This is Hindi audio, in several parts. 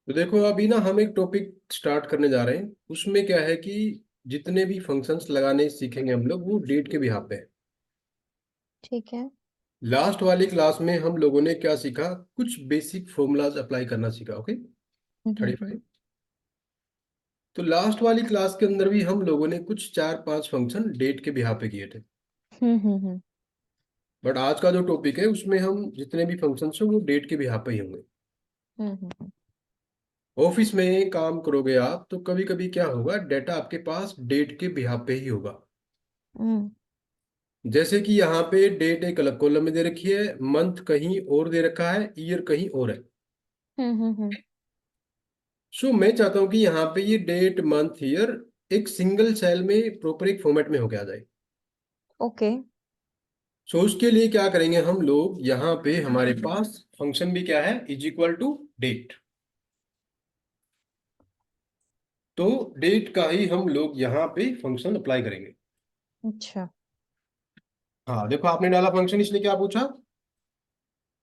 तो देखो अभी ना हम एक टॉपिक स्टार्ट करने जा रहे हैं। उसमें क्या है कि जितने भी फंक्शंस लगाने सीखेंगे हम लोग वो डेट के बिहाफ पे है। ठीक है। लास्ट वाली क्लास में हम लोगों ने क्या सीखा, कुछ बेसिक फॉर्मूलाज अप्लाई करना सीखा। ओके, हम्म। 35। तो लास्ट वाली क्लास के अंदर भी हम लोगों ने कुछ 4-5 फंक्शन डेट के बिहाफ पे किए थे। हम्म। बट आज का जो टॉपिक है उसमें हम जितने भी फंक्शंस हैं वो डेट के बिहाफ पे ही होंगे। हम्म। ऑफिस में काम करोगे आप तो कभी कभी क्या होगा, डेटा आपके पास डेट के बिहाफ पे ही होगा। हम्म जैसे कि यहाँ पे डेट एक अलग कॉलम में दे रखी है, मंथ कहीं और दे रखा है, ईयर कहीं और है। हम्म। सो मैं चाहता हूँ कि यहाँ पे ये डेट मंथ ईयर एक सिंगल सेल में प्रॉपर एक फॉर्मेट में होके आ जाए। ओके। सो उसके लिए क्या करेंगे हम लोग, यहाँ पे हमारे पास फंक्शन भी क्या है, इज इक्वल टू डेट। तो डेट का ही हम लोग यहाँ पे फंक्शन अप्लाई करेंगे। अच्छा। हाँ देखो, आपने डाला फंक्शन, इसने क्या पूछा,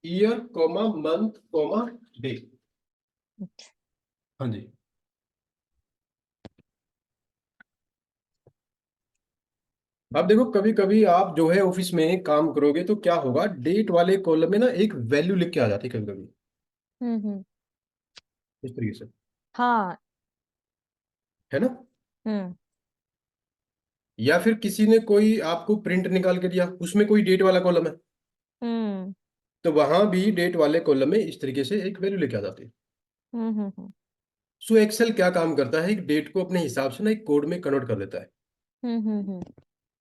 year comma month comma day. अच्छा। हाँ जी। अब देखो कभी कभी आप जो है ऑफिस में काम करोगे तो क्या होगा, डेट वाले कॉलम में ना एक वैल्यू लिख के आ जाती है कभी कभी, हम्म। इस तरीके से, हाँ। है ना। हम्म या फिर किसी ने कोई आपको प्रिंट निकाल के दिया, उसमें कोई डेट वाला कॉलम है, हम्म तो वहां भी डेट वाले कॉलम में इस तरीके से एक वैल्यू लेके आ जाती है। हम्म। सो एक्सेल क्या काम करता है, एक डेट को अपने हिसाब से ना एक कोड में कन्वर्ट कर देता है। हम्म।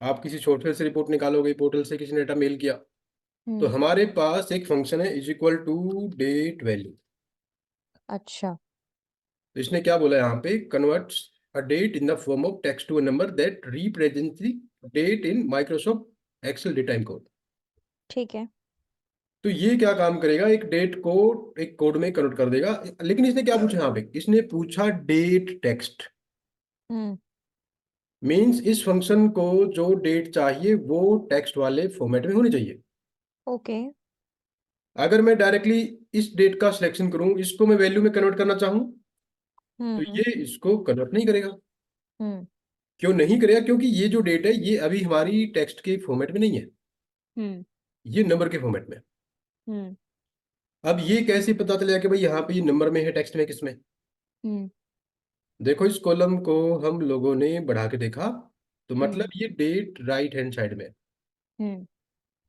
आप किसी सॉफ्टवेयर से रिपोर्ट निकालोगे, पोर्टल से किसी ने डेटा मेल किया, तो हम्म। हमारे पास एक फंक्शन है is equal to date value. अच्छा। तो इसने क्या बोला यहाँ पे, converts a date in the form of text to a number that represents the date in Microsoft Excel data time code. ठीक है। तो ये क्या काम करेगा, एक डेट को एक कोड में कन्वर्ट कर देगा। लेकिन इसने क्या पूछा यहाँ पे, इसने पूछा डेट टेक्स्ट। हम्म। मींस इस फंक्शन को जो डेट चाहिए वो टेक्स्ट वाले फॉर्मेट में होनी चाहिए। ओके। अगर मैं डायरेक्टली इस डेट का सिलेक्शन करूं, इसको मैं वैल्यू में कन्वर्ट करना चाहूं, तो हम्म ये इसको कन्वर्ट नहीं करेगा। हम्म क्यों नहीं करेगा, क्योंकि ये जो डेट है ये अभी हमारी टेक्स्ट के फॉर्मेट में नहीं है, हम्म ये नंबर के फॉर्मेट में है। हम्म अब ये कैसे पता चलेगा कि भाई यहाँ पे ये नंबर में है, टेक्स्ट में किसमें। हम्म देखो इस कॉलम को हम लोगों ने बढ़ा के देखा, तो हम्म मतलब ये डेट राइट हैंड साइड में है, हम्म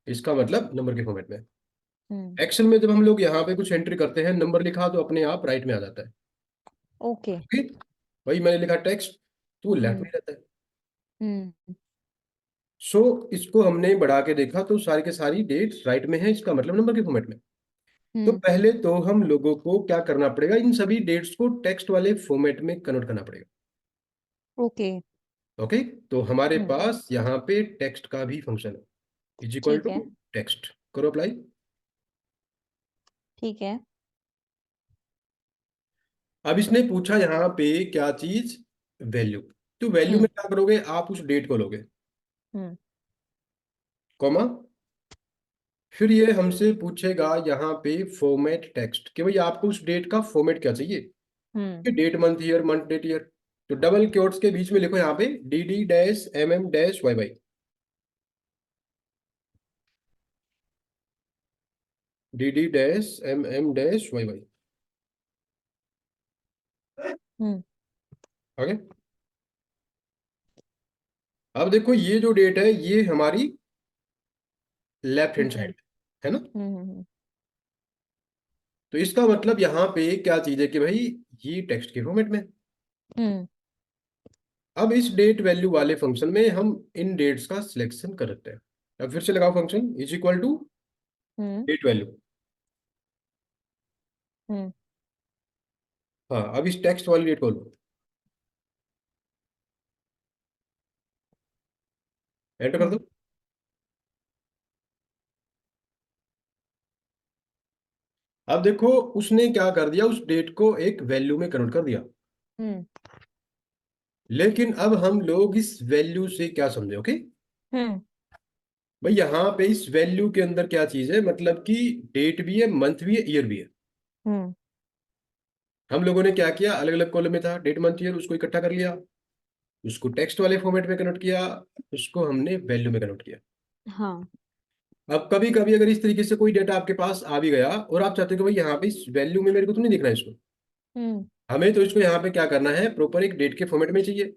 इसका मतलब नंबर के फॉर्मेट में है। हम्म। एक्सेल में जब हम लोग यहाँ पे कुछ एंट्री करते हैं, नंबर लिखा तो अपने आप राइट में आ जाता है। ओके। ओके, भाई मैंने लिखा टेक्स्ट तो वो लेफ्ट हम्म में रहता है। हम्म सो इसको हमने बढ़ा के देखा तो सारी के सारी डेट राइट में है, इसका मतलब नंबर के फॉर्मेट में। तो हम्म। पहले तो हम लोगों को क्या करना पड़ेगा, इन सभी डेट्स को टेक्स्ट वाले फॉर्मेट में कन्वर्ट करना पड़ेगा। ओके। ओके, तो हमारे हम्म। पास यहाँ पे टेक्स्ट का भी फंक्शन है, इज इक्वल ठीक है। To text. करो अप्लाई। ठीक है। अब इसने पूछा यहाँ पे क्या चीज, वैल्यू। तो वैल्यू में हम्म क्या करोगे, आप उस डेट को लोगे, हम्म कॉमा, फिर ये हमसे पूछेगा यहाँ पे फॉर्मेट टेक्स्ट, कि भाई आपको उस डेट का फॉर्मेट क्या चाहिए, हम्म कि date month year, month date year. तो डबल क्योट्स के बीच में लिखो यहाँ पे D D dash M M dash Y Y, D D dash M M dash Y Y. Hmm okay, अब देखो ये जो डेट है ये हमारी लेफ्ट हैंड हम्म साइड है ना। हम्म तो इसका मतलब यहाँ पे क्या चीज है कि भाई ये टेक्स्ट के फॉर्मेट में है। हम्म अब इस डेट वैल्यू वाले फंक्शन में हम इन डेट्स का सिलेक्शन कर सकते हैं। अब फिर से लगाओ function is equal to hmm date value. Hmm हाँ, अब इस टेक्स्ट वाली डेट को लो, एंटर कर हम्म दो। अब देखो उसने क्या कर दिया, उस डेट को एक वैल्यू में कन्वर्ट कर दिया। हम्म लेकिन अब हम लोग इस वैल्यू से क्या समझे, ओके। हम्म भाई यहाँ पे इस वैल्यू के अंदर क्या चीज है, मतलब कि डेट भी है, मंथ भी है, ईयर भी है। हम्म हम लोगों ने क्या किया, अलग अलग कॉलम में था डेट मंथ ईयर, उसको इकट्ठा कर लिया, उसको टेक्स्ट वाले फॉर्मेट में कन्वर्ट किया, उसको हमने वैल्यू में कन्वर्ट किया। हाँ। अब कभी कभी अगर इस तरीके से कोई डेटा आपके पास आ भी गया और आप चाहते हो कि भाई यहाँ पे इस वैल्यू में मेरे को तो नहीं दिख रहा है इसको, हम्म। हमें तो इसको यहाँ पे क्या करना है, प्रॉपर एक डेट के फॉर्मेट में चाहिए।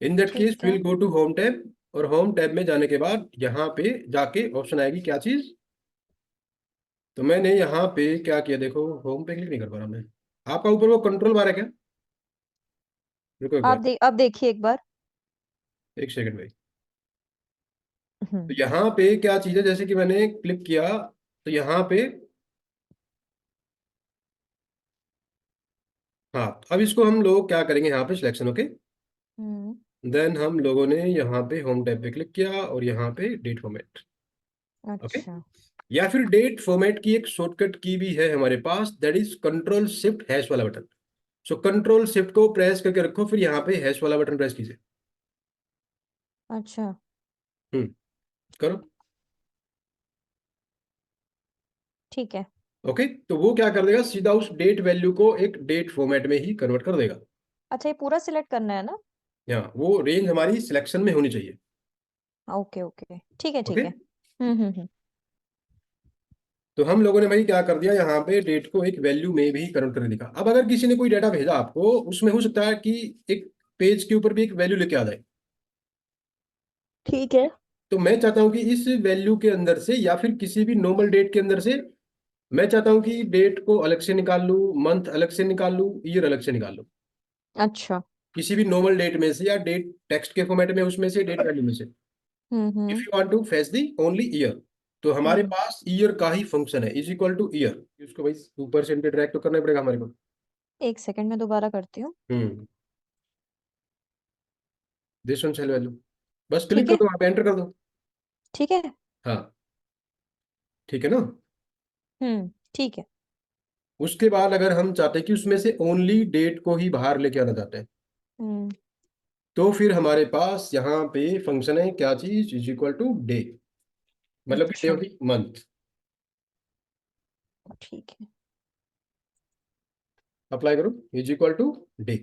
इन दैट केस ठीक है। Will go to home tab, और होम टैब में जाने के बाद यहाँ पे जाके ऑप्शन आएगी क्या चीज। तो मैंने यहाँ पे क्या किया, देखो होम पे क्लिक नहीं कर पा रहा मैं। आपका ऊपर वो कंट्रोल बार है क्या? रुको एक बार, अब देखिए एक बार। एक सेकंड भाई। तो हम्म। यहाँ पे क्या चीज है, जैसे कि मैंने क्लिक किया तो यहाँ पे, हाँ अब इसको हम लोग क्या करेंगे, यहाँ पे सिलेक्शन, ओके। हम्म। देन हम लोगों ने यहाँ पे होम टैब पे क्लिक किया और यहाँ पे डेट फॉर्मेट, ओके। अच्छा। या फिर डेट फॉर्मेट की एक शॉर्टकट की भी है हमारे पास, that is control shift hash वाला बटन। सो कंट्रोल शिफ्ट को प्रेस करके रखो, फिर यहाँ पे हैश वाला बटन प्रेस कीजिए। अच्छा। हम्म, करो। ठीक है। ओके, तो वो क्या कर देगा, सीधा उस डेट वैल्यू को एक डेट फॉर्मेट में ही कन्वर्ट कर देगा। अच्छा, ये पूरा सिलेक्ट करना है ना? यहाँ वो रेंज हमारी सिलेक्शन में होनी चाहिए। ओके ओके, ठीक है ओके, ठीक है। हम्म। तो हम लोगों ने भाई क्या कर दिया, यहाँ पे डेट को एक वैल्यू में भी कन्वर्ट कर दिया। अब अगर किसी ने कोई डाटा भेजा आपको, उसमें हो सकता है कि एक पेज के ऊपर भी एक वैल्यू लेके आ जाए। ठीक है। तो मैं चाहता हूं कि इस वैल्यू के अंदर से या फिर किसी भी नॉर्मल डेट के अंदर से, मैं चाहता हूं कि डेट को अलग से निकाल लूं, मंथ अलग से निकाल लूं, ईयर अलग से निकाल लूं। अच्छा। किसी भी नॉर्मल डेट में से या डेट टेक्स्ट के फॉर्मेट में, उसमें से डेट वैल्यू में से, if hmm. You want to fetch the only year, तो हमारे हम्म। पास ईयर का ही फंक्शन है, इज इक्वल टू ईयर। उसको भाई ऊपर से इंटरैक्ट तो करना ही पड़ेगा हमारे को। एक सेकंड में दोबारा करती हूँ। हम्म, दिस वन सेल वैल्यू, बस क्लिक ठीक कर है। दो, वहां पे एंटर कर दो। ठीक है। हाँ, ठीक है ना। ठीक है। उसके बाद अगर हम चाहते हैं कि उसमें से ओनली डेट को ही बाहर लेके आना चाहते हैं, हम्म। तो फिर हमारे पास यहाँ पे फंक्शन है क्या चीज, इज इक्वल टू डे, मतलब कि डे अच्छा। Of the month. ठीक है। अप्लाई करो, इज इक्वल टू डे।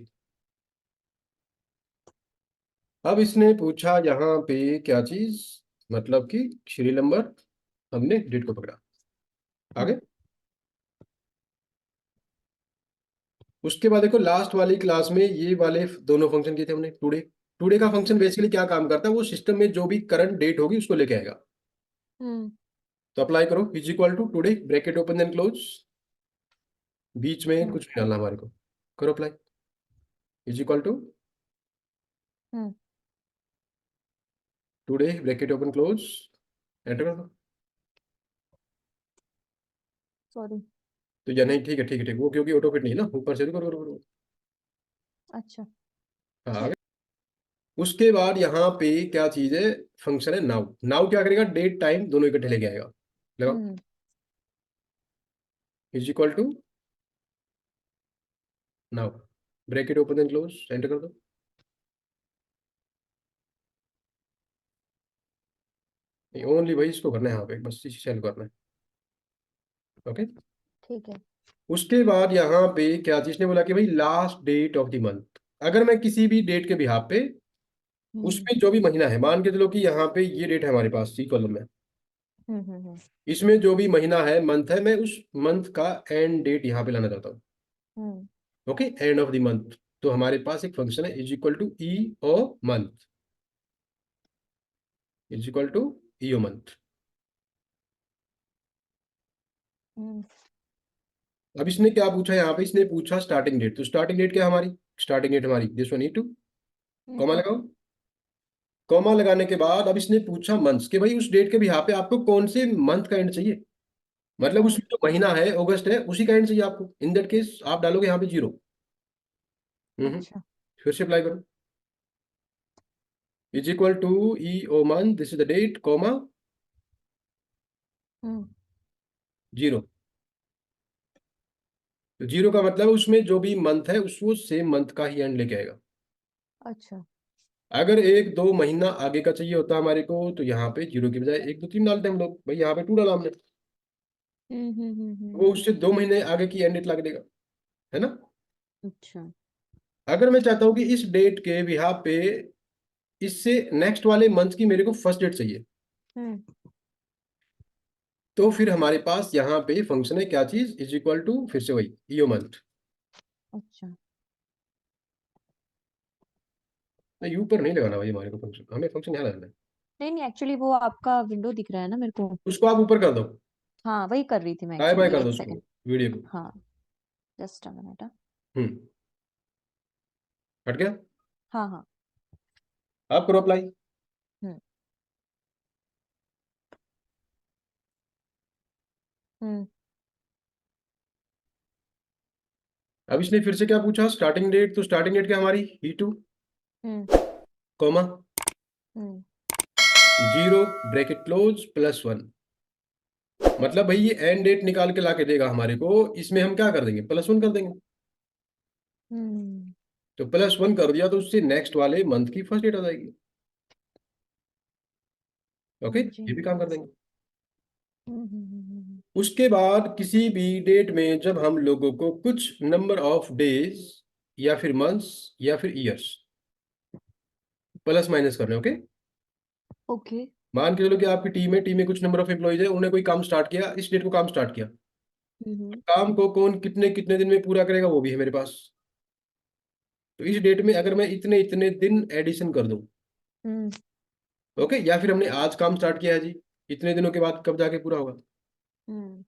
अब इसने पूछा यहाँ पे क्या चीज, मतलब कि सीरियल नंबर, हमने डेट को पकड़ा, हम्म। आगे। उसके बाद देखो लास्ट वाली क्लास में ये वाले दोनों फंक्शन किए थे हमने, टुडे। टुडे का फंक्शन बेसिकली क्या काम करता है, वो सिस्टम में जो भी करंट डेट होगी उसको लेके आएगा। हम्म। तो अप्लाई करो, is equal to today, bracket open and close, बीच में हम्म। कुछ नहीं डालना हमारे को, करो apply, is equal to hmm. Today, bracket open close, enter कर दो। सॉरी। तो या नहीं, ठीक है ठीक है ठीक है, वो क्योंकि ऑटो फिट नहीं है ना, ऊपर से भी करो करो करो। अच्छा। हाँ, आगे। उसके बाद यहाँ पे क्या चीज है, फंक्शन है नाउ। नाउ क्या करेगा, डेट टाइम दोनों इकट्ठे लेके आएगा। लगाओ, हम्म। Is equal to now, bracket open and close, enter कर दो। ओनली भाई इसको करना है यहाँ पे, बस इसी सेल करना है, ओके। ठीक है। उसके बाद यहाँ पे क्या चीज ने बोला कि भाई last date of the month. अगर मैं किसी भी डेट के बिहाफ पे, हम्म। उसमें जो भी महीना है, मान के चलो कि यहाँ पे ये डेट है हमारे पास सी कॉलम में, हम्म। इसमें जो भी महीना है, मंथ है, मैं उस मंथ का एंड डेट यहाँ पे लाना चाहता हूँ, hmm. Okay, end of the month. तो हमारे पास एक फंक्शन है, is equal to E O month, is equal to E O month. Hmm. अब इसने क्या पूछा यहाँ पे, इसने पूछा स्टार्टिंग डेट। तो स्टार्टिंग डेट क्या है हमारी, स्टार्टिंग डेट हमारी this one, E two, comma two. लगाओ। कॉमा लगाने के बाद अब इसने पूछा मंथ्स, कि भाई उस डेट के भी यहाँ पे आपको कौन से मंथ का एंड चाहिए, मतलब हम्म। उसमें जो महीना है अगस्त है, उसी का एंड चाहिए आपको। इन दैट केस आप डालोगे यहाँ पे जीरो। अच्छा। फिर से अप्लाई करो, is equal to E O month, this is the date, comma, hmm. Zero. तो जीरो का मतलब उसमें जो भी मंथ है उसको सेम मंथ का ही एंड लेके आएगा। अच्छा। अगर एक दो महीना आगे का चाहिए होता हमारे को, तो यहाँ पे जीरो की बजाय एक दो तीन डालते हैं हम लोग, भाई यहाँ पे टू डाला हमने, वो हम्म। उससे 2 महीने आगे की एंड डेट ला के देगा, है ना। अच्छा। अगर मैं चाहता हूं कि इस डेट के बिहार पे इससे नेक्स्ट वाले मंथ की मेरे को फर्स्ट डेट चाहिए, हम्म। तो फिर हमारे पास यहाँ पे फंक्शन है क्या चीज, इज इक्वल टू फिर से वही ईओ मंथ। अच्छा। यू पर नहीं लगाना भाई, हमारे को फंक्शन, हमें फंक्शन यहाँ लगाना है। नहीं नहीं, एक्चुअली वो आपका विंडो दिख रहा है ना मेरे को। उसको आप ऊपर कर दो, हाँ, वही कर रही थी मैं बाय बाय एक्चुअली, कर दो एक उसको, सेकंड। वीडियो को। हाँ, जस्ट अ मिनट। हम्म। हट गया। हाँ हाँ। आप करो अप्लाई। हम्म। हम्म। अब इसने फिर से क्या पूछा, स्टार्टिंग डेट, तो स्टार्टिंग डेट क्या हमारी E two, hmm. Comma hmm. 0 bracket close +1। मतलब भाई ये एंड डेट निकाल के ला के देगा हमारे को, इसमें हम क्या कर देंगे, +1 कर देंगे। हम्म। तो +1 कर दिया तो उससे नेक्स्ट वाले मंथ की फर्स्ट डेट आ जाएगी। ओके, हाँ जी। ये भी काम कर देंगे। हम्म। उसके बाद किसी भी डेट में जब हम लोगों को कुछ नंबर ऑफ डेज या फिर मंथ्स या फिर ईयर्स प्लस माइनस करने, ओके। ओके। मान के चलो कि आपकी टीम में कुछ नंबर ऑफ एम्प्लॉइज है, उन्हें कोई काम स्टार्ट किया, इस डेट को काम स्टार्ट किया। हम्म। काम को कौन कितने कितने दिन में पूरा करेगा वो भी है मेरे पास। तो इस डेट में अगर मैं इतने इतने दिन एडिशन कर दूं, हम्म। ओके, या फिर हमने आज काम स्टार्ट किया है जी, इतने दिनों के बाद कब जाके पूरा होगा। हम्म।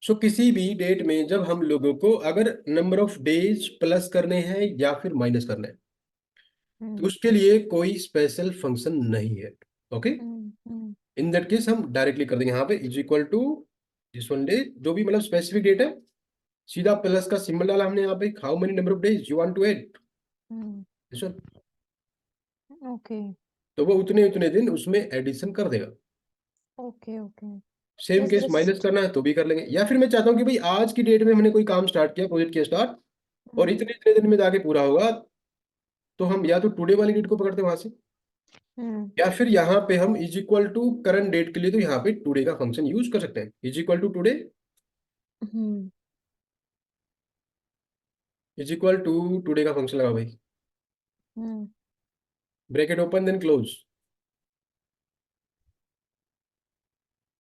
सो किसी भी डेट में जब हम लोगों को अगर नंबर ऑफ डेज प्लस करने हैं या फिर माइनस करना है, तो हम्म। उसके लिए कोई स्पेशल फंक्शन नहीं है। Okay, hmm. In that case हम डायरेक्टली कर देंगे यहाँ पे is equal to this one day, जो भी मतलब स्पेसिफिक डेट है, सीधा प्लस का सिंबल डाला हमने यहाँ पे, how many number of days you want to add hmm. This one. Okay. तो वो उतने उतने दिन उसमें एडिशन कर देगा। Okay. Okay. Same just case minus just. करना है तो भी कर लेंगे, या फिर मैं चाहता हूँ कि भाई आज की डेट में हमने कोई काम स्टार्ट किया, प्रोजेक्ट किया स्टार्ट, और हम्म। इतने इतने दिन में जाके पूरा होगा, तो हम या तो टुडे वाली डेट को पकड़ते हैं वहां से, हम्म। या फिर यहाँ पे हम is equal to current date के लिए तो यहाँ पे टुडे का फंक्शन यूज कर सकते हैं, is equal to today, hmm. Is equal to today का फंक्शन लगा भाई, hmm. Bracket open then close.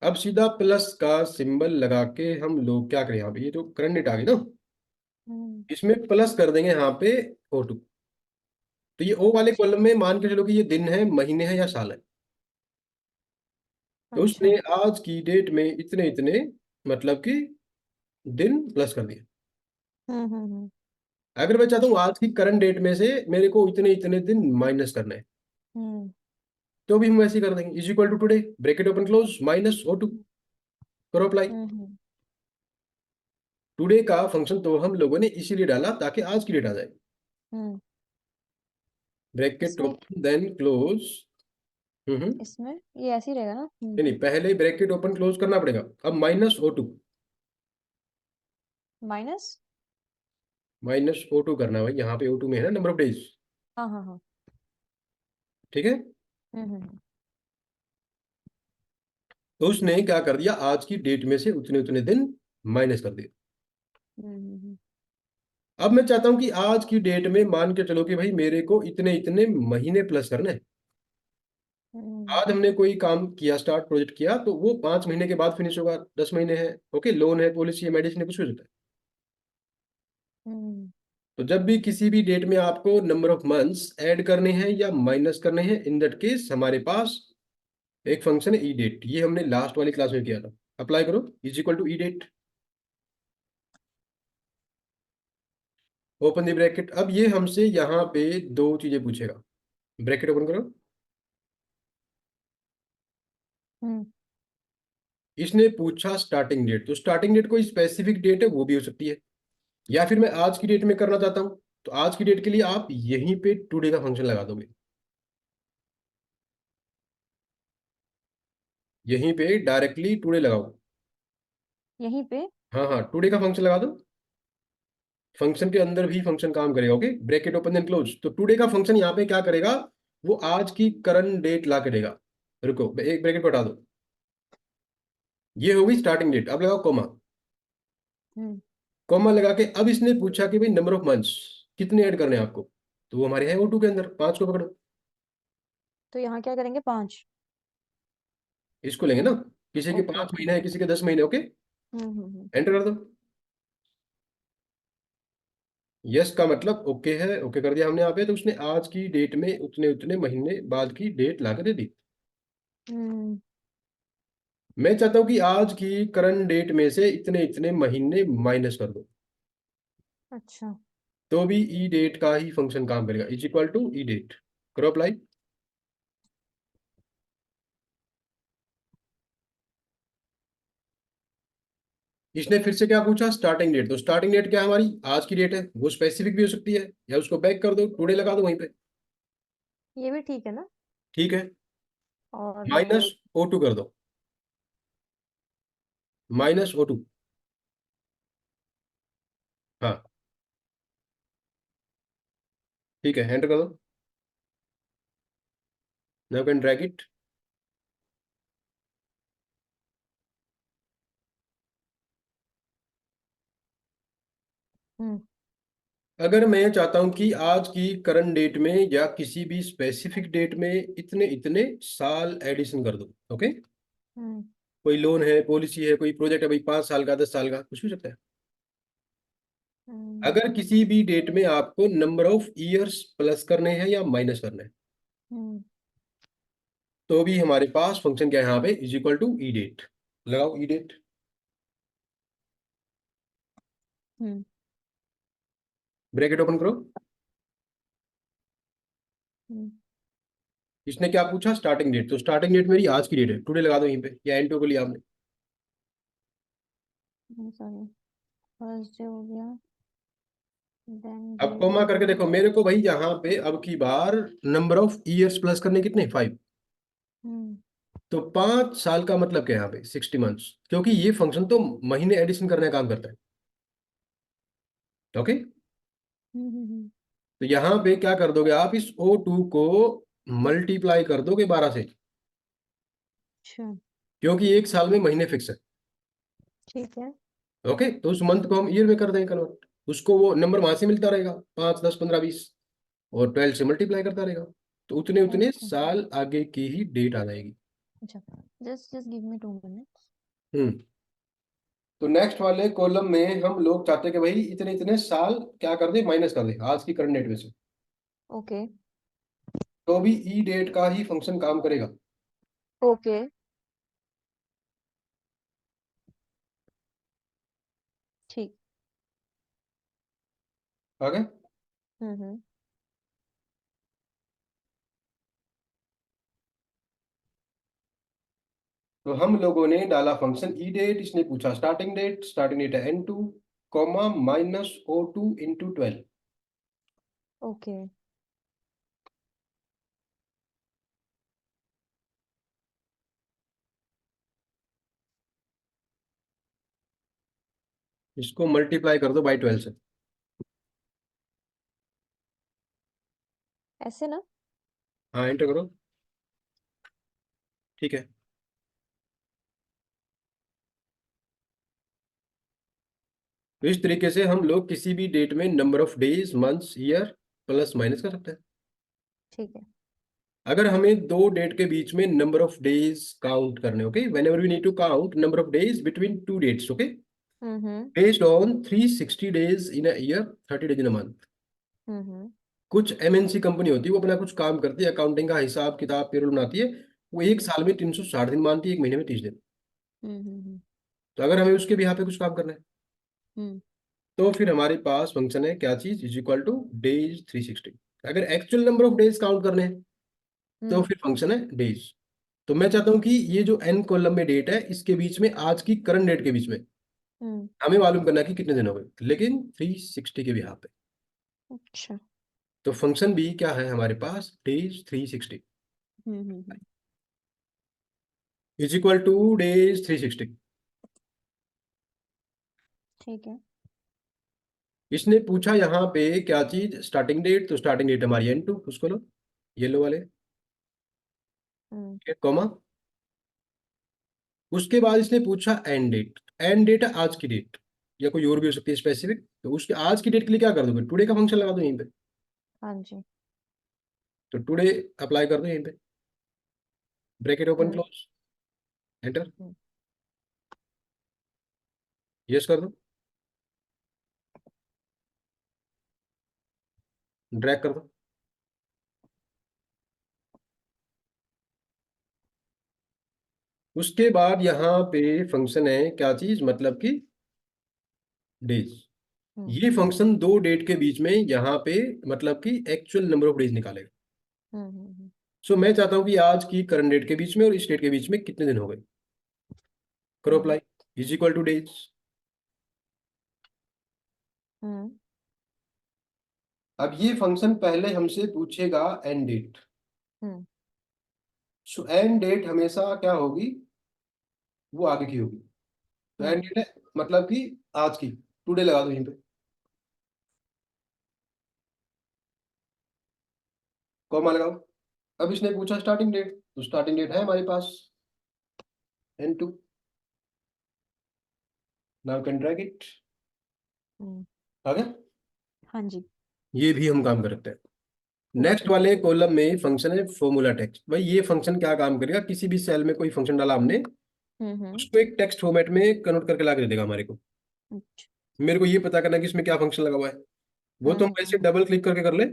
अब सीधा प्लस का सिंबल लगा के हम लोग क्या करें, यहाँ पे ये जो करंट डेट आ गई ना, हम्म। इसमें प्लस कर देंगे यहाँ पे O2। तो ये ओ वाले अच्छा। कॉलम में मान के चलो कि ये दिन है, महीने हैं या साल है। तो उसने अच्छा। आज की डेट में इतने इतने मतलब कि दिन प्लस कर दिए। हम्म। अगर मैं चाहता हूँ ठीक। आज की करंट डेट में से मेरे को इतने इतने दिन माइनस करना है, हम्म। तो भी हम वैसे ही कर देंगे, is equal to today bracket open close -O2, करो अप्लाई। हम्म। टुडे का फंक्शन तो हम लोगों ने इसीलिए डाला ताकि आज की डेट आ जाए, हम्म। ब्रैकेट इसमें ओपन देन क्लोज। इसमें ये ऐसे ही रहेगा ना? नहीं नहीं, पहले ब्रैकेट ओपन क्लोज करना पड़ेगा, अब -O2, माइनस। -O2 करना है भाई, यहाँ पे O2 में है ना नंबर ऑफ डेज। हाँ हाँ हाँ। ठीक है, हम्म। तो उसने क्या कर दिया, आज की डेट में से उतने उतने दिन माइनस कर दिए। हम्म। अब मैं चाहता हूं कि आज की डेट में मान के चलो कि भाई मेरे को इतने इतने महीने प्लस करना है। हम्म। आज हमने कोई काम किया, स्टार्ट प्रोजेक्ट किया, तो वो 5 महीने के बाद फिनिश होगा, 10 महीने है, ओके, लोन है, पॉलिसी है, मेडिसिन है, कुछ भी हो सकता है। हम्म। तो जब भी किसी भी डेट में आपको नंबर ऑफ मंथ्स ऐड करने हैं या माइनस करने हैं, इन दैट केस हमारे पास एक फंक्शन है ई डेट, ये हमने लास्ट वाली क्लास में किया था। अप्लाई करो, is equal to E date, open the bracket. अब ये हमसे यहाँ पे दो चीजें पूछेगा, ब्रैकेट ओपन करो। हम्म। इसने पूछा स्टार्टिंग डेट, तो स्टार्टिंग डेट कोई स्पेसिफिक डेट है वो भी हो सकती है, या फिर मैं आज की डेट में करना चाहता हूं, तो आज की डेट के लिए आप यहीं पे टुडे का फंक्शन लगा दोगे, यहीं पे डायरेक्टली टुडे लगाओ। यहीं पे। हाँ हाँ, टुडे का फंक्शन लगा दो, फंक्शन के अंदर भी फंक्शन काम करेगा, okay, bracket open then close. तो टुडे का फंक्शन यहाँ पे क्या करेगा, वो आज की करंट डेट ला के देगा। रुको, एक ब्रैकेट को हटा दो, ये होगी स्टार्टिंग डेट, अब लगाओ कोमा। हम्म। कॉमा लगा के अब इसने पूछा कि भाई नंबर ऑफ मंथ्स कितने ऐड करने हैं आपको, तो वो हमारे है O2 के अंदर, 5 को पकड़ो। तो यहाँ क्या करेंगे, 5। इसको लेंगे ना, किसी के ओके 5 ओके। महीने है, किसी के 10 महीने, ओके। हम्म। एंटर कर दो। यस का मतलब ओके है, ओके कर दिया हमने यहाँ पे, तो उसने आज की डेट में उतने उतने महीने बाद की डेट ला के दे दी। हम्म। मैं चाहता हूं कि आज की करंट डेट में से इतने इतने महीने माइनस कर दो, अच्छा। तो भी ई डेट का ही फंक्शन काम करेगा, is equal to E date. करो अप्लाई। इसने फिर से क्या पूछा, स्टार्टिंग डेट, तो स्टार्टिंग डेट क्या है हमारी, आज की डेट है, वो स्पेसिफिक भी हो सकती है, या उसको बैक कर दो, टुडे लगा दो वहीं पे। ये भी ठीक है ना। ठीक है। और -O2 कर दो, -O2। हाँ ठीक है, एंटर कर दो। Now can drag it. Hmm अगर मैं चाहता हूं कि आज की करंट डेट में या किसी भी स्पेसिफिक डेट में इतने इतने साल एडिशन कर दो, ओके। हम्म कोई लोन है, पॉलिसी है, कोई प्रोजेक्ट है भाई, 5 साल का, 10 साल का, कुछ भी हो सकता है। हम्म अगर किसी भी डेट में आपको नंबर ऑफ ईयर्स प्लस करने हैं या माइनस करने हैं, हम्म तो भी हमारे पास फंक्शन क्या है यहाँ पे, is equal to E date. लगाओ E date, hmm bracket open करो। हम्म। इसने क्या पूछा, स्टार्टिंग डेट, तो स्टार्टिंग डेट मेरी आज की डेट है, टुडे लगा दो यहीं पे, या एन2 को लिया हमने। सॉरी, फर्स्ट डे हो गया, देन अब डेट कॉमा हो करके गया। देखो मेरे को भाई, यहाँ पे अब की बार नंबर ऑफ ईयर्स प्लस करने कितने, 5। हम्म तो 5 साल का मतलब क्या है यहाँ पे, 60 मंथ्स, क्योंकि ये फंक्शन तो महीने एडिशन करने का काम करता है, ओके। हम्म। तो यहाँ पे क्या कर दोगे आप, इस O2 को मल्टीप्लाई कर दोगे 12 से, अच्छा। क्योंकि एक साल में महीने फिक्स है, ठीक है। ओके। तो उस मंथ को हम ईयर में कर देंगे कन्वर्ट, उसको वो नंबर वहां से मिलता रहेगा, 5, 10, 15, 20, और 12 से मल्टीप्लाई करता रहेगा, तो उतने उतने ओके। साल आगे की ही डेट आ जाएगी। अच्छा, just just give me 2 minutes. Hmm. तो नेक्स्ट वाले कॉलम में हम लोग चाहते हैं कि भाई इतने इतने साल क्या कर दे, माइनस कर दे आज की करंट डेट में से, ओके तो भी ई डेट का ही फंक्शन काम करेगा। ओके। ठीक। आगे, हम्म। तो हम लोगों ने डाला फंक्शन ई डेट, इसने पूछा स्टार्टिंग डेट है N2, कॉमा -O2 × 12। ओके। इसको मल्टीप्लाई कर दो बाई 12 से। ऐसे ना। हाँ एंटर करो, ठीक है। तो इस तरीके से हम लोग किसी भी डेट में number of days, months, year plus minus कर सकते हैं। ठीक है। अगर हमें दो डेट के बीच में नंबर ऑफ डेज काउंट करने, okay, whenever we need to count number of days between two dates, okay, hmm based on 360 days in a year, 30 days in a month. Hmm कुछ MNC कंपनी होती है, वो अपना कुछ काम करती है, अकाउंटिंग का हिसाब किताब, पेरोल बनाती है, वो एक साल में 360 दिन मानती है, एक महीने में 30 दिन। हम्म। तो अगर हमें उसके भी यहाँ पे कुछ काम करना है, हम्म तो फिर हमारे पास फंक्शन है क्या चीज, इज इक्वल टू डेज 360। अगर actual number of days count करने हैं, तो हम्म फिर फंक्शन है डेज। तो मैं चाहता हूं कि ये जो n कॉलम में डेट है, इसके बीच में आज की करंट डेट के बीच में हम्म। हमें मालूम करना है कि कितने दिन हो गए, लेकिन 360 के भी यहाँ पे। अच्छा। तो फंक्शन भी क्या है हमारे पास, days 360 hmm. Is equal to days 360। ठीक है। इसने पूछा यहाँ पे क्या चीज, स्टार्टिंग डेट, तो स्टार्टिंग डेट हमारी N2, उसको लो, येलो वाले, हम्म कॉमा। उसके बाद इसने पूछा एंड डेट, एंड डेट है आज की डेट, या कोई और भी हो सकती है स्पेसिफिक, तो उसके आज की डेट के लिए क्या कर दोगे, टुडे का फंक्शन लगा दो यहीं पे। हाँ जी। तो टुडे अप्लाई कर दो यहीं पे, ब्रैकेट ओपन हम्म। क्लोज, एंटर, हम्म। यस कर दो, ड्रैग कर दो। उसके बाद यहाँ पे फंक्शन है क्या चीज, मतलब कि डेज। हम्म। ये फंक्शन दो डेट के बीच में यहाँ पे मतलब कि एक्चुअल नंबर ऑफ डेज निकालेगा। हम्म। सो मैं चाहता हूँ कि आज की करंट डेट के बीच में और इस डेट के बीच में कितने दिन हो गए, करो hmm. Apply, is equal to days. Hmm. अब ये फंक्शन पहले हमसे पूछेगा end date. Hmm. So end date हमेशा क्या होगी, वो आगे की होगी। तो एंड हम्म। डेट है मतलब कि आज की, टुडे लगा दो यहीं पे, कॉमा लगाओ। अब इसने पूछा स्टार्टिंग डेट, तो स्टार्टिंग डेट है हमारे पास N2, now can drag it, hmm. आ गया। हाँ जी। ये भी हम काम कर सकते हैं। Next okay. वाले कॉलम में फंक्शन है फॉर्मूला टेक्स्ट। भाई ये फंक्शन क्या काम करेगा, किसी भी सेल में कोई फंक्शन डाला हमने, हम्म। उसको एक टेक्स्ट फॉर्मेट में कन्वर्ट करके ला के दे देगा हमारे को। अच्छा। मेरे को ये पता करना है कि इसमें क्या फंक्शन लगा हुआ है, वो तो हम हम्म। ऐसे डबल क्लिक करके कर ले,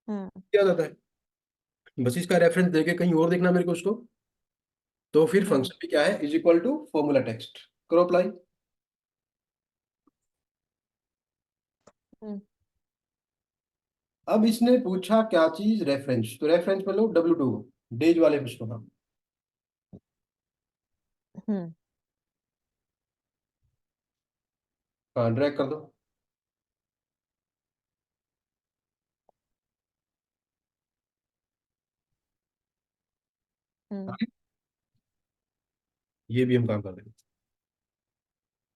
हम्म। क्या जाता है, बस इसका रेफरेंस देके कहीं और देखना मेरे को उसको। तो फिर हम्म। फंक्शन भी क्या है, is equal to formula text, करो अप्लाई। हम्म। अब इसने पूछा क्या चीज, रेफरेंस, तो रेफरेंस में लो W2, डेज वाले उसको नाम, हम्म। हाँ ड्रैग कर दो। हम्म। ये भी हम काम कर देंगे।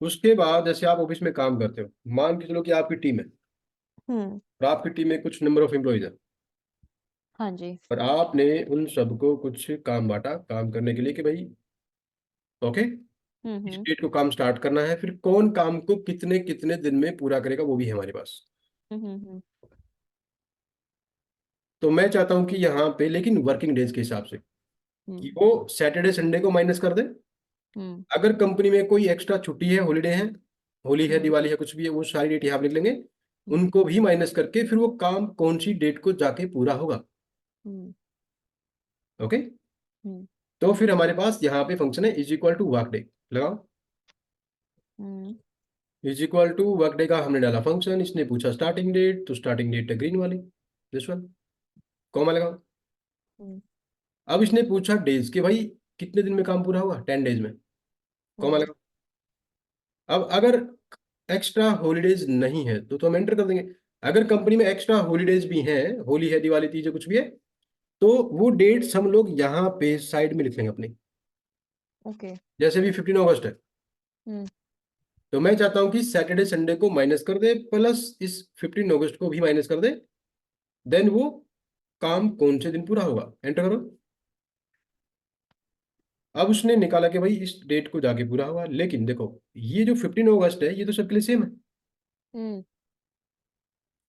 उसके बाद जैसे आप ऑफिस में काम करते हो, मान के चलो कि आपकी टीम है, हम्म। और आपकी टीम में कुछ नंबर ऑफ एम्प्लॉइज है, हाँ जी। और आपने उन सबको कुछ काम बांटा काम करने के लिए कि भाई ओके, इस हम्म। डेट को काम स्टार्ट करना है, फिर कौन काम को कितने कितने दिन में पूरा करेगा वो भी है हमारे पास। हम्म। तो मैं चाहता हूं कि यहाँ पे लेकिन वर्किंग डेज के हिसाब से, कि हम्म। वो सैटरडे संडे को माइनस कर दे। हम्म। अगर कंपनी में कोई एक्स्ट्रा छुट्टी है, हॉलीडे है, होली है, हम्म। दिवाली है, कुछ भी है, वो सारी डेट यहाँ पे लिख लेंगे, हम्म। उनको भी माइनस करके फिर वो काम कौन सी डेट को जाके पूरा होगा। हम्म। ओके। हम्म। तो फिर हमारे पास यहाँ पे फंक्शन है is equal to work day, लगाओ। हम्म। Is equal to work day का हमने डाला फंक्शन, इसने पूछा स्टार्टिंग डेट, तो स्टार्टिंग डेट है ग्रीन वाली, दिस वन, कॉमा लगाओ। हम्म। अब इसने पूछा डेज के भाई कितने दिन में काम पूरा होगा, 10 डेज में, कॉमा हम्म। लगाओ। अब अगर एक्स्ट्रा हॉलीडेज नहीं है तो हम एंटर कर देंगे। अगर कंपनी में एक्स्ट्रा हॉलीडेज भी हैं, होली है, दिवाली, तीज है, कुछ भी है, तो वो डेट्स हम लोग यहाँ पे साइड में लिख लेंगे अपनी। ओके। जैसे भी 15 अगस्त है, हम्म। तो मैं चाहता हूँ कि सैटरडे संडे को माइनस कर दे, प्लस इस 15 अगस्त को भी माइनस कर दे, देन वो काम कौन से दिन पूरा होगा, एंटर करो। अब उसने निकाला कि भाई इस डेट को जाके पूरा होगा, लेकिन देखो ये जो 15 अगस्त है ये तो सबके लिए सेम है। हम्म।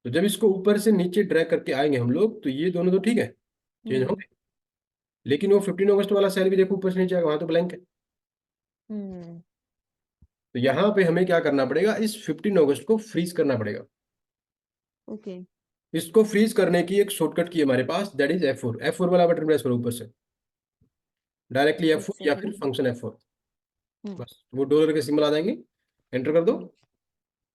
तो जब इसको ऊपर से नीचे ड्रैग करके आएंगे हम लोग, तो ये दोनों तो ठीक है, चेंज हम्म। होंगे, लेकिन वो 15 अगस्त वाला सेल भी देखो ऊपर से नीचे आएगा, वहां तो ब्लैंक है। हम्म। तो यहाँ पे हमें क्या करना पड़ेगा, इस 15 अगस्त को फ्रीज करना पड़ेगा। ओके। इसको फ्रीज करने की एक शॉर्टकट की है हमारे पास, दैट इज F4। F4 वाला बटन प्रेस करो ऊपर से, डायरेक्टली एक F4 या फिर सेकेंड। फंक्शन F4, हम्म। बस वो डॉलर के सिंबल आ जाएंगे, एंटर कर दो। हम्म।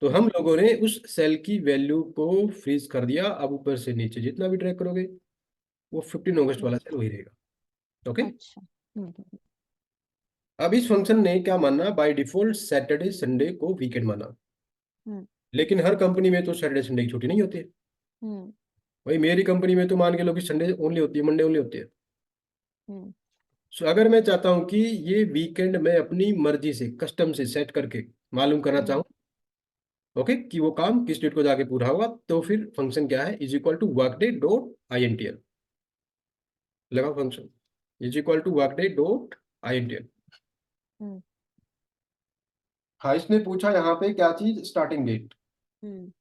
तो हम हम्म। लोगों ने उस सेल की वैल्यू को फ्रीज कर दिया। अब ऊपर से नीचे जितना भी ट्रैक करोगे, वो 15 अगस्त हम्म। वाला सेल वही रहेगा। ओके। अच्छा। अब इस फंक्शन ने क्या माना, बाय डिफॉल्ट सैटरडे संडे को वीकेंड माना, हम्म। लेकिन हर कंपनी में तो सैटरडे संडे की छुट्टी नहीं होती है। हम्म। भाई मेरी कंपनी में तो मान के लो कि संडे ओनली होती है, मंडे ओनली होती है। हम्म। सो अगर मैं चाहता हूं कि ये वीकेंड मैं अपनी मर्जी से कस्टम से सेट करके मालूम करना हम्म। चाहूँ, ओके, कि वो काम किस डेट को जाके पूरा होगा, तो फिर फंक्शन क्या है, is equal to workday dot INTL, लगाओ function, is equal to workday dot INTL। हम्म। हाँ, इसने पूछा यहाँ पे क्या चीज, starting date. Hmm.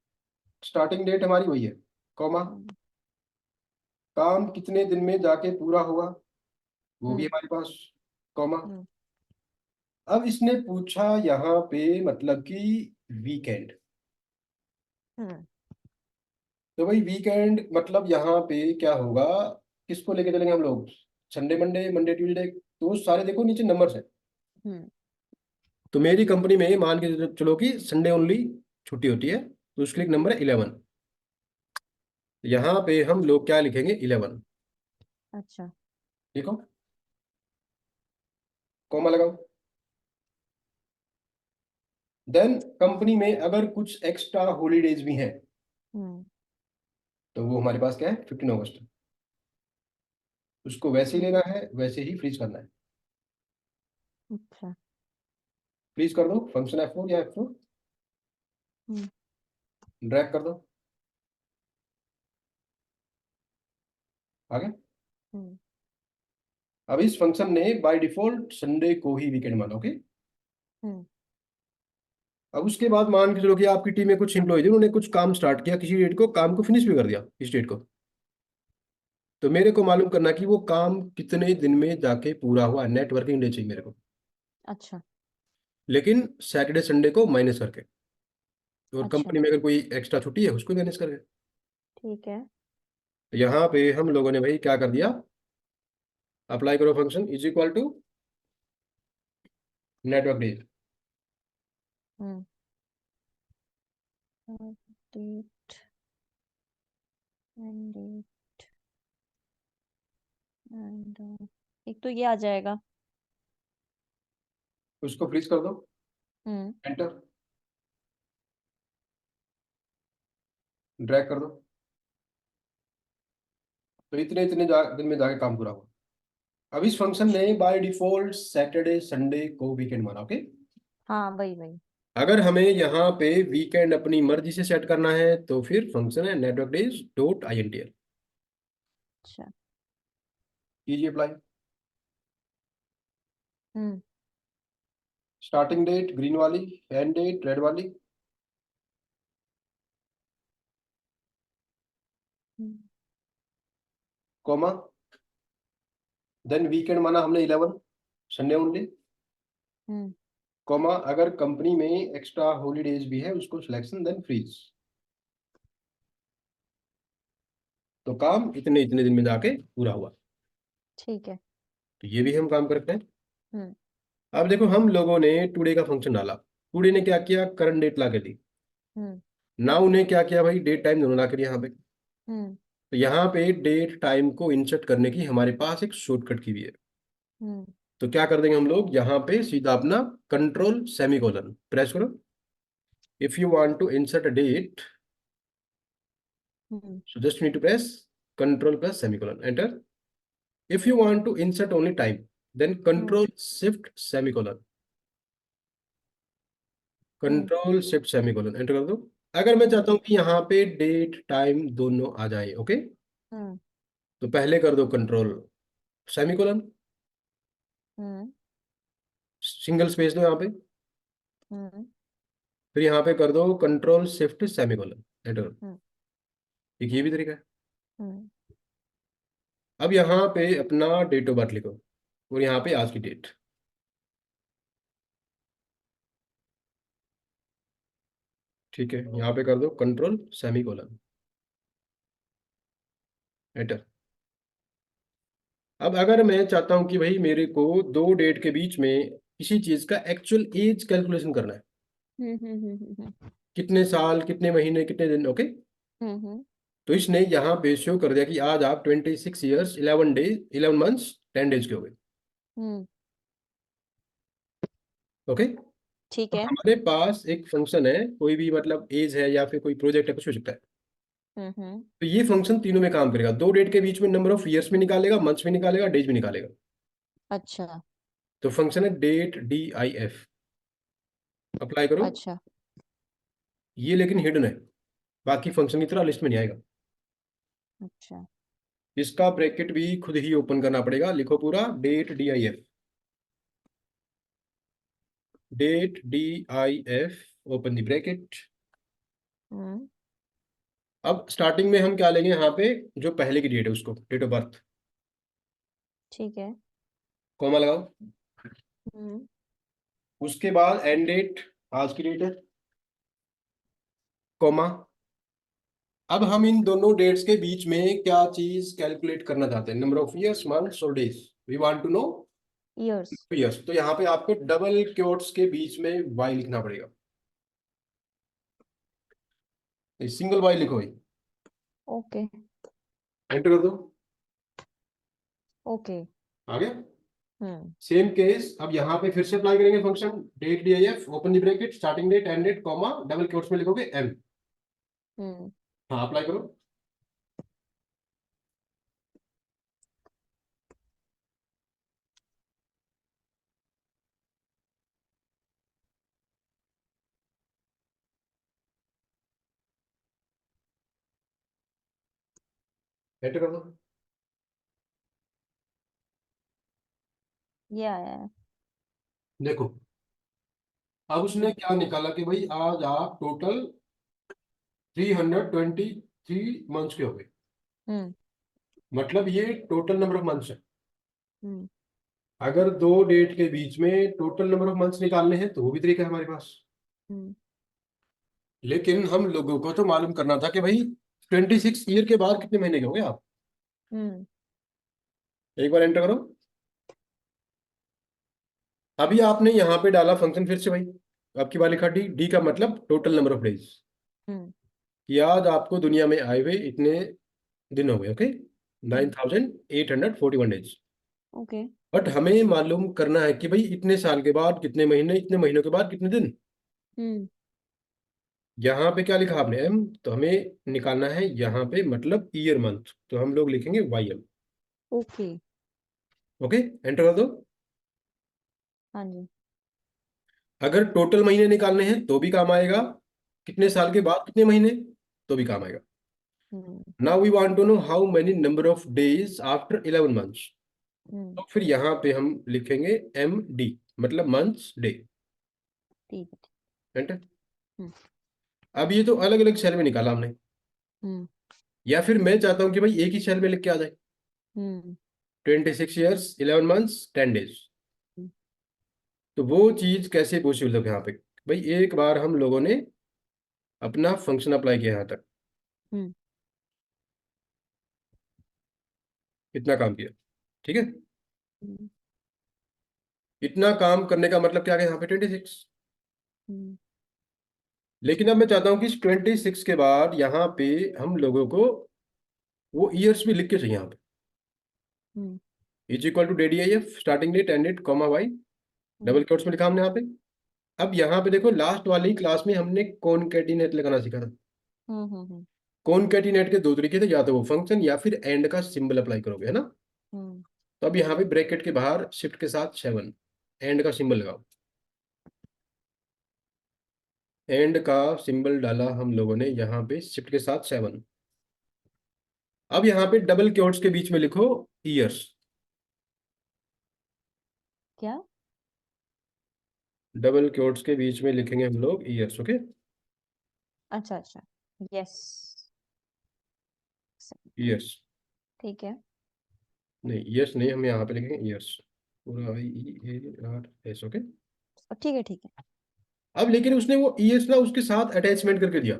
Starting date हमारी वही है, कॉमा, हम्म। काम कितने दिन में जाके पूरा हुआ, वो भी हम्म। हमारे पास, कॉमा। हम्म। अब इसने पूछा यहाँ पे मतलब कि वीकेंड। हम्म। तो भाई वीकेंड मतलब यहाँ पे क्या होगा, किसको लेके चलेंगे हम लोग, संडे मंडे, मंडे ट्यूसडे, तो सारे देखो नीचे नंबर्स है। हम्म। तो मेरी कंपनी में मान के चलो कि संडे ओनली छुट्टी होती है, तो उसके लिए नंबर है 11। यहाँ पे हम लोग क्या लिखेंगे, 11। अच्छा। देखो, कॉमा लगाओ। देन कंपनी में अगर कुछ एक्स्ट्रा हॉलीडेज भी हैं, हम्म। तो वो हमारे पास क्या है, 15 अगस्त। उसको वैसे ही हम्म। लेना है, वैसे ही फ्रीज करना है। अच्छा। फ्रीज कर दो, फंक्शन F4 या F4, हम्म। ड्रैग कर दो, आगे। हम्म। अब इस फंक्शन ने बाय डिफॉल्ट संडे को ही वीकेंड माना, ओके। हम्म। अब उसके बाद मान के चलो कि आपकी टीम में कुछ एम्प्लॉय थे, उन्होंने कुछ काम स्टार्ट किया किसी डेट को, काम को फिनिश भी कर दिया इस डेट को। तो मेरे को मालूम करना कि वो काम कितने दिन में जाके पूरा हुआ, नेटवर्किंग डे चाहिए मेरे को, अच्छा। लेकिन सैटरडे संडे को माइनस करके, और अच्छा। कंपनी में अगर कोई एक्स्ट्रा छुट्टी है उसको मैनेज करके। ठीक है। तो यहाँ पे हम लोगों ने भाई क्या कर दिया, अप्लाई करो function is equal to network day. Hmm. Date end date end एक तो ये आ जाएगा। उसको फ्रीज कर दो, हम्म। एंटर, ड्रैग कर दो। तो इतने इतने दिन में जाके काम पूरा हुआ। अब इस फंक्शन अच्छा। ने बाय डिफॉल्ट सैटरडे संडे को वीकेंड माना, ओके। हाँ, वही वही। अगर हमें यहाँ पे वीकेंड अपनी मर्जी से सेट करना है, तो फिर फंक्शन है network days dot I N T L, अच्छा। कीजिए apply. Hmm. Starting date green वाली, एंड डेट रेड वाली, हम्म। कॉमा। देन वीकेंड माना हमने 11, संडे ओनली, हम्म। कॉमा। अगर कंपनी में एक्स्ट्रा हॉलीडेज भी है उसको सिलेक्शन, देन फ्रीज। तो काम इतने इतने दिन में जाके पूरा हुआ। ठीक है। तो ये भी हम काम करते हैं। हम्म। अब देखो, हम लोगों ने टुडे का फंक्शन डाला, टुडे ने क्या किया, करंट डेट ला के दी। हम्म। नाउ ने क्या किया भाई, डेट टाइम दोनों ला के दिया यहाँ पे। हम्म। तो यहाँ पे डेट टाइम को इंसर्ट करने की हमारे पास एक शॉर्टकट की भी है। हम्म। तो क्या कर देंगे हम लोग, यहाँ पे सीधा अपना कंट्रोल सेमीकोलन प्रेस करो। If you want to insert a date, hmm. so just need to press control plus semicolon, enter. If you want to insert only time, then hmm. control shift semicolon, hmm. Control shift semicolon, enter कर दो। अगर मैं हम्म। चाहता हूं कि यहाँ पे डेट टाइम दोनों आ जाए, ओके, हम्म। तो पहले कर दो कंट्रोल सेमीकोलन, हम्म। सिंगल स्पेस दो यहाँ पे, हम्म। फिर यहाँ पे कर दो कंट्रोल शिफ्ट सेमीकोलन, एंटर करो। हम्म। एक ये भी तरीका है। हम्म। अब यहाँ पे अपना डेट ऑफ बर्थ लिखो, और यहाँ पे आज की डेट, ठीक है। यहाँ पे कर दो कंट्रोल सेमीकोलन, एंटर। अब अगर मैं चाहता हूं कि भाई मेरे को दो डेट के बीच में किसी चीज का एक्चुअल एज कैलकुलेशन करना है, हम्म। हम्म। कितने साल कितने महीने कितने दिन, ओके, हम्म। तो इसने यहाँ पे शो कर दिया कि आज आप 26 ईयर्स 11 डेज 11 मंथ्स 10 डेज के हो गए, हम्म। ओके। ठीक तो है। हमारे पास एक फंक्शन है, कोई भी मतलब एज है या फिर कोई प्रोजेक्ट है, कुछ हो सकता है। हम्म। तो ये फंक्शन तीनों में काम करेगा, दो डेट के बीच में नंबर ऑफ ईयर्स भी निकालेगा, मंथ्स भी निकालेगा, डेज भी निकालेगा। अच्छा। तो फंक्शन है डेट DIF, अप्लाई करो। अच्छा। ये लेकिन हिडन है, बाकी फंक्शन की तरह लिस्ट में नहीं आएगा। अच्छा। इसका ब्रैकेट भी खुद ही ओपन करना पड़ेगा, लिखो पूरा date DIF, date DIF, open the bracket. हम्म। अब स्टार्टिंग में हम क्या लेंगे यहाँ पे, जो पहले की डेट है उसको, डेट ऑफ बर्थ, ठीक है। कॉमा लगाओ। हम्म। उसके बाद एंड डेट, आज की डेट है, कॉमा। अब हम इन दोनों डेट्स के बीच में क्या चीज कैलकुलेट करना चाहते हैं, नंबर ऑफ ईयर्स, मंथ्स और days, we want to know years. Years. तो यहाँ पे आपको डबल क्योट्स के बीच में वाई लिखना पड़ेगा, सिंगल वाई लिखो भाई, ओके। एंटर कर दो। ओके। आ गया। हम्म। सेम केस अब यहाँ पे फिर से अप्लाई करेंगे function, date DIF, open the bracket, starting date, end date, comma, double quotes में लिखोगे एम। हम्म। हाँ अप्लाई करो। एंटर कर दो। ये आया है। देखो अब उसने क्या निकाला कि भाई आज आप टोटल 323 मंथ्स के हो गए, हम्म। मतलब ये टोटल नंबर ऑफ मंथ्स है। हम्म। अगर दो डेट के बीच में टोटल नंबर ऑफ मंथ्स निकालने हैं तो वो भी तरीका है हमारे पास। हम्म। लेकिन हम लोगों को तो मालूम करना था कि भाई 26 ईयर के बाद कितने महीने के हो गए आप। हम्म। एक बार एंटर करो। अभी आपने यहाँ पे डाला फंक्शन फिर से भाई, आपकी बात लिखा डी, डी का मतलब टोटल नंबर ऑफ डेज, हम्म। कि आज आपको दुनिया में आए हुए इतने दिन हो गए, ओके, 9841 डेज। ओके। बट हमें मालूम करना है कि भाई इतने साल के बाद कितने महीने, इतने महीनों के बाद कितने दिन। हम्म। यहाँ पे क्या लिखा आपने एम, तो हमें निकालना है यहाँ पे मतलब ईयर मंथ, तो हम लोग लिखेंगे YM। ओके। ओके, एंटर कर दो। हाँ जी। अगर टोटल महीने निकालने हैं तो भी काम आएगा, कितने साल के बाद कितने महीने, तो भी काम आएगा। हम्म। Now we want to know how many number of days after 11 months. हम्म। तो फिर यहाँ पे हम लिखेंगे MD, मतलब मंथ्स डे। ठीक है। एंटर। हम्म। अब ये तो अलग अलग सेल में निकाला हमने, हम्म। या फिर मैं चाहता हूँ कि भाई एक ही सेल में लिख के आ जाए, हम्म। 26 ईयर्स 11 मंथ्स 10 डेज। तो वो चीज कैसे पॉसिबल है यहाँ पे, भाई एक बार हम लोगों ने अपना फंक्शन अप्लाई किया यहाँ तक, हम्म। इतना काम किया, ठीक है। हम्म। इतना काम करने का मतलब क्या है, यहाँ पे 26। हम्म। लेकिन अब मैं चाहता हूँ कि इस 26 के बाद यहाँ पे हम लोगों को वो ईयर्स भी लिख के चाहिए यहाँ पे, हम्म। Is equal to DDIF, starting date, end date, comma Y, हम्म। डबल कोट्स में लिखा हमने यहाँ पे। अब यहाँ पे देखो लास्ट वाली क्लास में हमने कॉनकैटिनेट लगाना सीखा था। हम्म। हम्म। कॉनकैटिनेट के दो तरीके थे, या तो वो फंक्शन या फिर एंड का सिंबल अप्लाई करोगे, है ना। हम्म। तो अब यहाँ पे ब्रैकेट के बाहर शिफ्ट के साथ 7, एंड का सिंबल लगाओ। एंड का सिंबल डाला हम लोगों ने यहाँ पे शिफ्ट के साथ 7। अब यहाँ पे डबल क्योट्स के बीच में लिखो ईयर्स। क्या? डबल क्योट्स के बीच में लिखेंगे हम लोग ईयर्स, ओके। अच्छा अच्छा। यस। ईयर्स, ठीक है। नहीं ईयर्स नहीं, हम यहाँ पे लिखेंगे ईयर्स, पूरा IEARS, ओके। ठीक है ठीक है। अब लेकिन उसने वो ईयर्स ना उसके साथ अटैचमेंट करके दिया,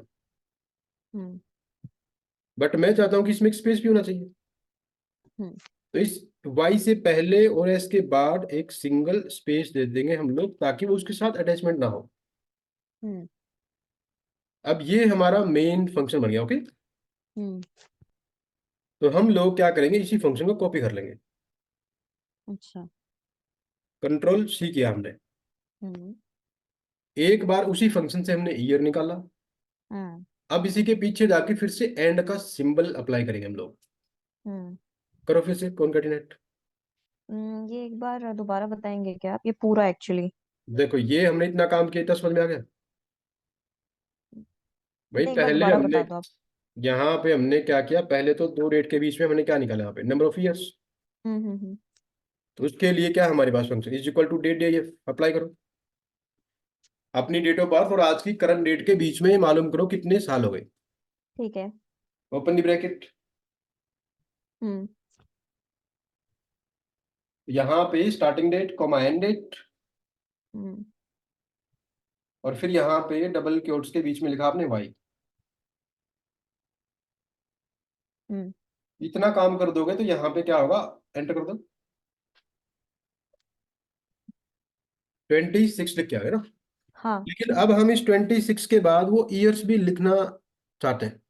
हम्म। बट मैं चाहता हूँ कि इसमें एक स्पेस भी होना चाहिए। हम्म। तो इस Y से पहले और S के बाद एक सिंगल स्पेस दे देंगे हम लोग, ताकि वो उसके साथ अटैचमेंट ना हो। हम्म। अब ये हमारा मेन फंक्शन बन गया, ओके। हम्म। तो हम लोग क्या करेंगे, इसी फंक्शन को कॉपी कर लेंगे। अच्छा। Ctrl C किया हमने, हम्म। एक बार उसी फंक्शन से हमने ईयर निकाला। हम्म। अब इसी के पीछे जाके फिर से एंड का सिंबल अप्लाई करेंगे हम लोग। हम्म। करो फिर से कॉनकैटिनेट। ये एक बार दोबारा बताएंगे क्या आप, ये पूरा एक्चुअली? देखो ये हमने इतना काम किया, इतना समझ में आ गया भाई। नहीं, एक बार पहले दोबारा हमने बता दो आप। यहाँ पे हमने क्या किया, पहले तो दो डेट के बीच में हमने क्या निकाला, यहाँ पे नंबर ऑफ ईयर्स। हम्म। तो उसके लिए क्या हमारे पास function, is equal to date, apply करो। अपनी डेट ऑफ बर्थ और आज की करंट डेट के बीच में मालूम करो कितने साल हो गए। ठीक है। Open the bracket. हम्म। यहाँ पे starting date comma end date, हम्म। और फिर यहाँ पे डबल क्योट्स के बीच में लिखा आपने वाई। हम्म। इतना काम कर दोगे तो यहाँ पे क्या होगा, एंटर कर दो। 26 लिख के आ गया ना। हाँ। लेकिन अब हम इस 26 के बाद वो ईयर्स भी लिखना चाहते हैं,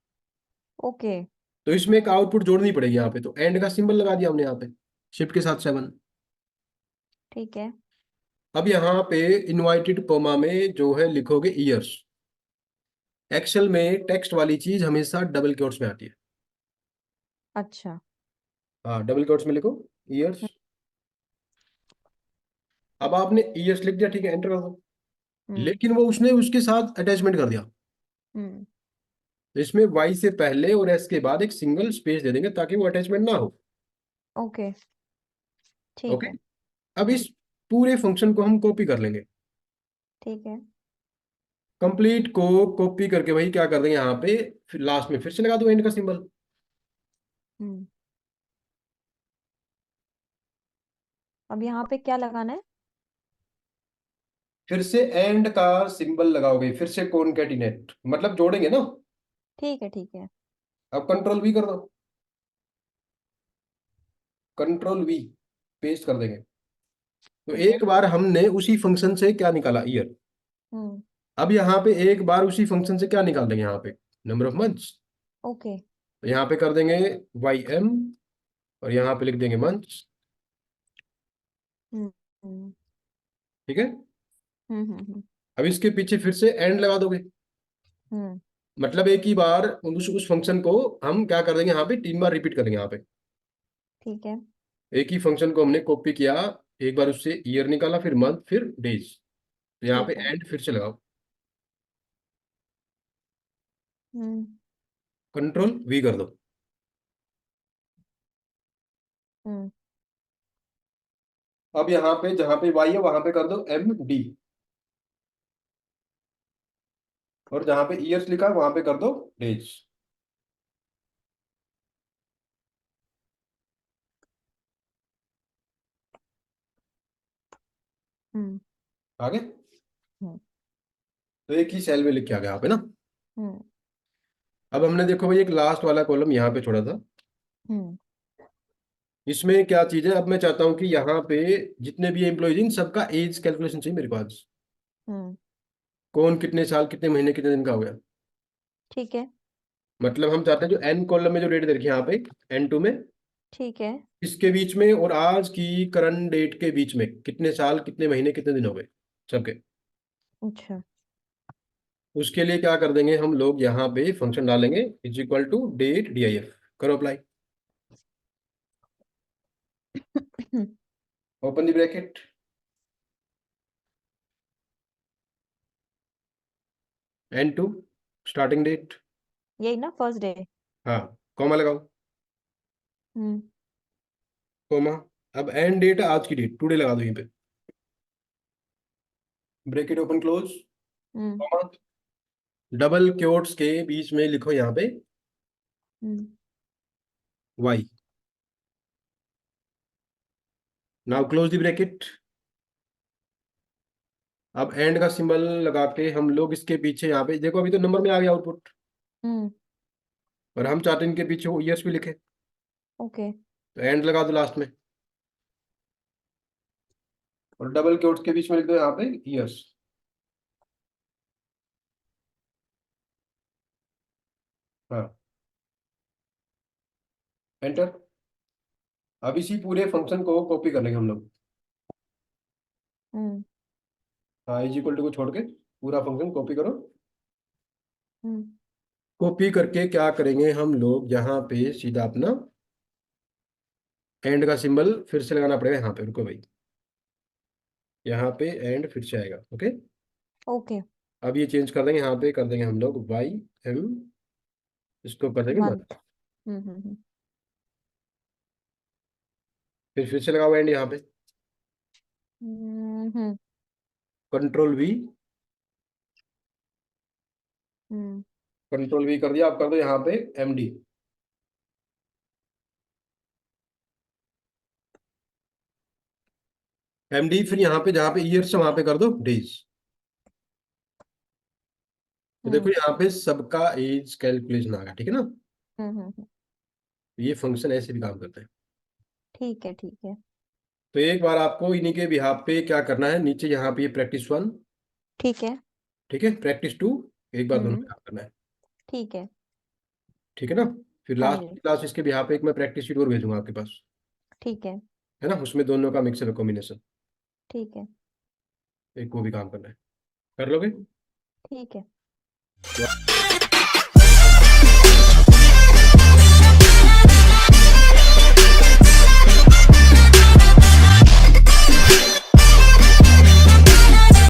ओके। तो इसमें एक आउटपुट जोड़नी पड़ेगी यहाँ पे, तो एंड का सिंबल लगा दिया हमने यहाँ पे, शिफ्ट के साथ 7। ठीक है। अब यहाँ पे इनवाइटेड कॉमा में जो है लिखोगे ईयर्स। एक्सेल में टेक्स्ट वाली चीज हमेशा डबल कोट्स में आती है। अच्छा। हाँ, डबल कोट्स में लिखो ईयर्स। हम्म। अब आपने ईयर्स लिख दिया, ठीक है, एंटर कर दो। हम्म। लेकिन वो उसने उसके साथ अटैचमेंट कर दिया, हम्म। तो इसमें वाई से पहले और एस के बाद एक सिंगल स्पेस दे देंगे ताकि वो अटैचमेंट ना हो। ओके। ठीक ओके। है। अब हम्म। इस पूरे फंक्शन को हम कॉपी कर लेंगे। ठीक है। कंप्लीट को कॉपी करके वही क्या कर देंगे यहाँ पे, फिर लास्ट में फिर से लगा दो एंड का सिंबल। हम्म। अब यहाँ पे क्या लगाना है? फिर से एंड का सिंबल लगाओगे, फिर से कॉनकैटिनेट, मतलब जोड़ेंगे ना। ठीक है। ठीक है। अब कंट्रोल वी कर दो, कंट्रोल वी, पेस्ट कर देंगे। तो ठीक है। एक बार हमने उसी फंक्शन से क्या निकाला, ईयर। हम्म। अब यहाँ पे एक बार उसी फंक्शन से क्या निकाल देंगे यहाँ पे, नंबर ऑफ मंथ्स। ओके। तो यहाँ पे कर देंगे वाई एम, और यहाँ पे लिख देंगे मंथ्स। हम्म। हम्म। ठीक है। हम्म। अब इसके पीछे फिर से एंड लगा दोगे, हम्म। मतलब एक ही बार उस फंक्शन को हम क्या कर देंगे यहाँ पे, 3 बार रिपीट करेंगे यहाँ पे। ठीक है। एक ही फंक्शन को हमने कॉपी किया, एक बार उससे ईयर निकाला, फिर मंथ, फिर डेज। तो यहाँ पे ठीक है। एंड फिर से लगाओ, हम्म। कंट्रोल वी कर दो। हम्म। अब यहाँ पे जहां पे वाई है वहां पे कर दो एम डी, और जहां पे ईयर्स लिखा है वहां पे कर दो डेज। हम्म। आगे। हम्म। तो एक ही सेल में लिख के आ गया यहाँ पे ना। हम्म। अब हमने देखो भाई एक लास्ट वाला कॉलम यहाँ पे छोड़ा था, हम्म। इसमें क्या चीज है, अब मैं चाहता हूँ कि यहाँ पे जितने भी एम्प्लॉयज इन सबका एज कैलकुलेशन चाहिए मेरे पास। हम्म। कौन कितने साल, कितने महीने, कितने दिन का हो गया। ठीक है। मतलब हम चाहते हैं जो एन कॉलम में जो डेट दे रखी है यहाँ पे, N2 में, ठीक है। इसके बीच में और आज की करंट डेट के बीच में कितने साल, कितने महीने, कितने दिन हो गए सबके। अच्छा। उसके लिए क्या कर देंगे हम लोग, यहाँ पे फंक्शन डालेंगे is equal to date DIF, करो apply. Open the bracket. N2 starting date, यही ना, फर्स्ट डे? हाँ, कॉमा लगाओ, हम्म। कॉमा। अब एंड डेट आज की डेट, टुडे लगा दो यहीं पे, ब्रैकेट ओपन क्लोज, हम्म। कॉमा। डबल क्योट्स के बीच में लिखो यहाँ पे हम्म। Y. Now close the bracket. अब एंड का सिंबल लगा के हम लोग इसके पीछे यहाँ पे देखो, अभी तो नंबर में आ गया आउटपुट, हम्म। और हम चाहते हैं इनके पीछे वो ईयर्स भी लिखे, ओके। तो एंड लगा दो लास्ट में, और डबल क्योट्स के बीच में लिख दो यहाँ पे ईयर्स। हाँ, एंटर। अब इसी पूरे फंक्शन को कॉपी कर लेंगे हम लोग। हम्म। हाँ, इज इक्वल टू को छोड़ के पूरा फंक्शन कॉपी करो। हम्म। कॉपी करके क्या करेंगे हम लोग, यहाँ पे सीधा अपना एंड का सिंबल फिर से लगाना पड़ेगा यहाँ पे, रुको भाई, यहाँ पे एंड फिर से आएगा। ओके। ओके। अब ये चेंज कर देंगे, यहाँ पे कर देंगे हम लोग वाई एम, इसको कर देंगे मंथ। मंथ। हम्म। फिर से लगाओ एंड यहाँ पे, हम्म। हम्म। Control we, hmm. Control we कर दिया, आप कर दो यहाँ पे MD। MD फिर यहाँ पे जहाँ पे ईयर्स है वहां पे कर दो डेज। तो देखो हम्म। यहाँ पे सबका एज कैलकुलेशन आ गया, ठीक है ना। हम्म। ये फंक्शन ऐसे भी काम करता है। ठीक है, ठीक है। तो एक बार आपको इन्हीं के बिहाफ पे क्या करना है, नीचे यहाँ पे प्रैक्टिस 1, ठीक है। ठीक है, प्रैक्टिस 2, एक बार दोनों हम्म। पे काम करना है। ठीक है। ठीक है ना। फिर हाँ लास्ट जी। क्लास इसके बिहाफ पे एक मैं प्रैक्टिस शीट और भेजूंगा आपके पास, ठीक है। है ना, उसमें दोनों का मिक्सर कॉम्बिनेशन, ठीक है। एक वो भी काम करना है। कर लोगे? ठीक है। तो